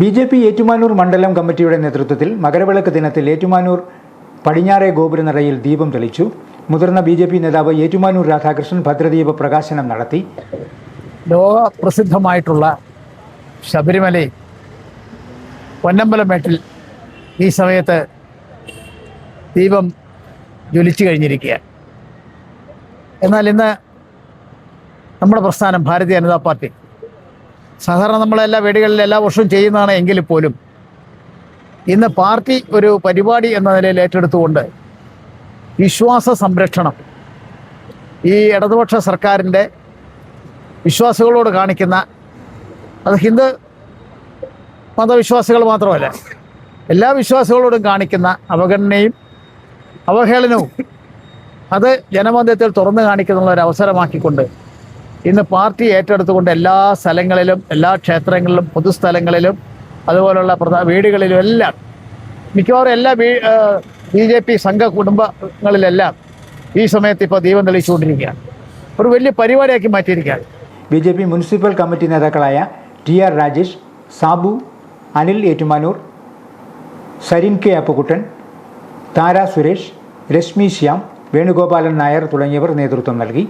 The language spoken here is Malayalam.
BJP ഏറ്റുമാനൂർ മണ്ഡലം കമ്മിറ്റിയുടെ നേതൃത്വത്തിൽ മകരവിളക്ക് ദിനത്തിൽ ഏറ്റുമാനൂർ പടിഞ്ഞാറേ ഗോപുരനടയിൽ ദീപം തെളിച്ചു. മുതിർന്ന BJP നേതാവ് ഏറ്റുമാനൂർ രാധാകൃഷ്ണൻ ഭദ്രദീപ പ്രകാശനം നടത്തി. ലോകപ്രസിദ്ധമായിട്ടുള്ള ശബരിമലയിൽ പൊന്നമ്പലമേട്ടിൽ ഈ സമയത്ത് ദീപം ജ്വലിച്ചു കഴിഞ്ഞിരിക്കുകയാണ്. എന്നാൽ ഇന്ന് നമ്മുടെ പ്രസ്ഥാനം ഭാരതീയ ജനതാ പാർട്ടി സാധാരണ നമ്മളെല്ലാ വേദികളിലും എല്ലാ വർഷവും ചെയ്യുന്നതാണ് എങ്കിൽ പോലും ഇന്ന് പാർട്ടി ഒരു പരിപാടി എന്ന നിലയിൽ ഏറ്റെടുത്തുകൊണ്ട് വിശ്വാസ സംരക്ഷണം, ഈ ഇടതുപക്ഷ സർക്കാരിൻ്റെ വിശ്വാസികളോട് കാണിക്കുന്ന, അത് ഹിന്ദു മതവിശ്വാസികൾ മാത്രമല്ല എല്ലാ വിശ്വാസികളോടും കാണിക്കുന്ന അവഗണനയും അവഹേളനവും അത് ജനമധ്യത്തിൽ തുറന്നു കാണിക്കുന്നുള്ള ഒരു അവസരമാക്കിക്കൊണ്ട് ഇന്ന് പാർട്ടി ഏറ്റെടുത്തുകൊണ്ട് എല്ലാ സ്ഥലങ്ങളിലും, എല്ലാ ക്ഷേത്രങ്ങളിലും, പൊതുസ്ഥലങ്ങളിലും, അതുപോലുള്ള വീടുകളിലും എല്ലാം, മിക്കവാറും എല്ലാ BJP സംഘ കുടുംബങ്ങളിലെല്ലാം ഈ സമയത്ത് ഇപ്പോൾ ദീപം തെളിയിച്ചുകൊണ്ടിരിക്കുകയാണ്. ഒരു വലിയ പരിപാടിയാക്കി മാറ്റിയിരിക്കുകയാണ്. BJP മുനിസിപ്പൽ കമ്മിറ്റി നേതാക്കളായ TR രാജേഷ്, സാബു, അനിൽ ഏറ്റുമാനൂർ, സരിൻ K അപ്പുകുട്ടൻ, താര സുരേഷ്, രശ്മി ശ്യാം, വേണുഗോപാലൻ നായർ തുടങ്ങിയവർ നേതൃത്വം നൽകി.